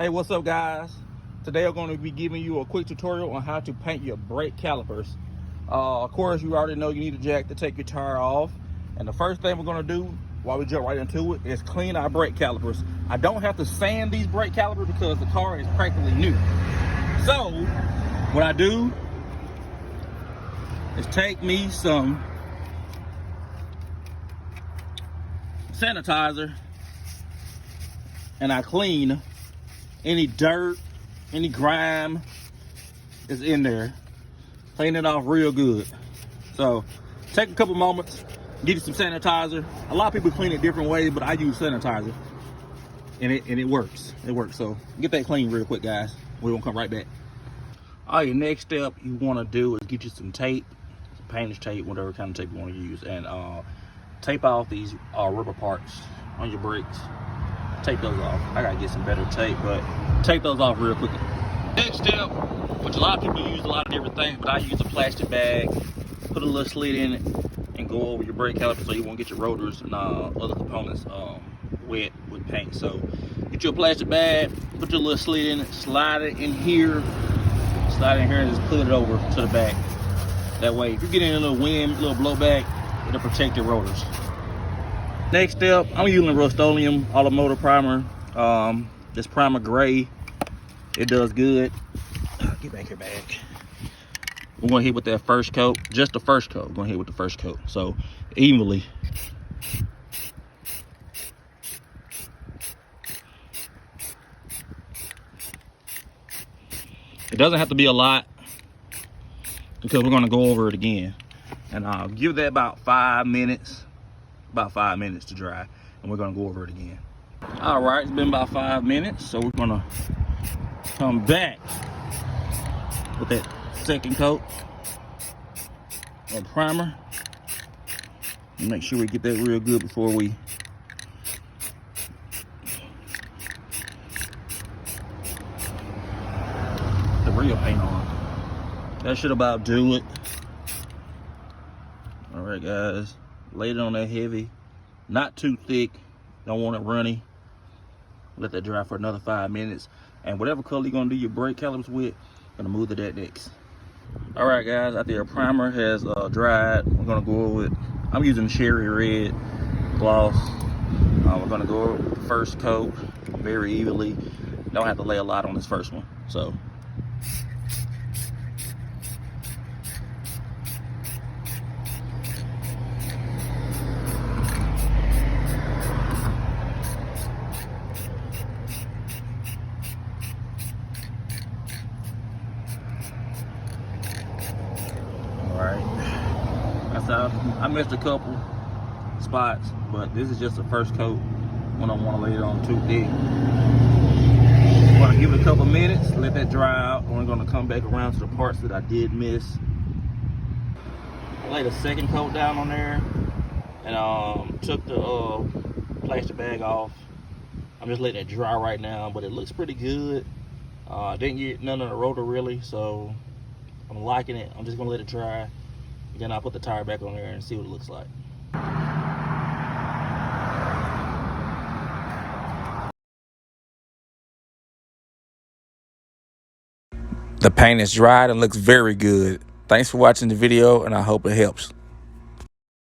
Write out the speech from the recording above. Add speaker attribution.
Speaker 1: Hey, what's up guys? Today I'm going to be giving you a quick tutorial on how to paint your brake calipers. Of course, you already know you need a jack to take your tire off. And the first thing we're going to do while we jump right into it is clean our brake calipers. I don't have to sand these brake calipers because the car is practically new. So what I do is take me some sanitizer and I clean any dirt, any grime is in there. Clean it off real good. So take a couple moments, get you some sanitizer. A lot of people clean it different ways, but I use sanitizer and it works. It works. So get that clean real quick, guys. We're gonna come right back. All right, your next step you wanna do is get you some tape, some painter's tape, whatever kind of tape you wanna use, and tape off these rubber parts on your brakes. Tape those off. I gotta get some better tape, but tape those off real quickly. Next step, which a lot of people use a lot of different things, but I use a plastic bag, put a little slit in it, and go over your brake caliper so you won't get your rotors and other components wet with paint. So get you a plastic bag, put your little slit in it, slide it in here, and just put it over to the back. That way, if you get in a little wind, little blowback, it'll protect your rotors. Next step, I'm using Rust-Oleum automotive primer. This primer gray, it does good. Get back here, back. We're gonna hit with that first coat, just the first coat. We're gonna hit with the first coat, so evenly. It doesn't have to be a lot because we're gonna go over it again. And I'll give that about 5 minutes. About 5 minutes to dry, and we're gonna go over it again. All right, it's been about 5 minutes, so we're gonna come back with that second coat of primer. Make sure we get that real good before we put the real paint on. That should about do it. All right, guys. Lay it on that heavy, not too thick, don't want it runny. Let that dry for another 5 minutes, and whatever color you're gonna do your brake calipers with, gonna move to that next. All right, guys, after your primer has dried, we're gonna go over it. I'm using cherry red gloss. We're gonna go over the first coat very evenly. Don't have to lay a lot on this first one, so. I missed a couple spots, but this is just the first coat. We don't want to lay it on too thick. I'm going to give it a couple minutes, let that dry out, and we're going to come back around to the parts that I did miss. I laid a second coat down on there and took the plastic bag off. I'm just letting it dry right now, but it looks pretty good. Didn't get none of the rotor really, so I'm liking it. I'm just going to let it dry. Then I'll put the tire back on there and see what it looks like.
Speaker 2: The paint is dried and looks very good. Thanks for watching the video, and I hope it helps.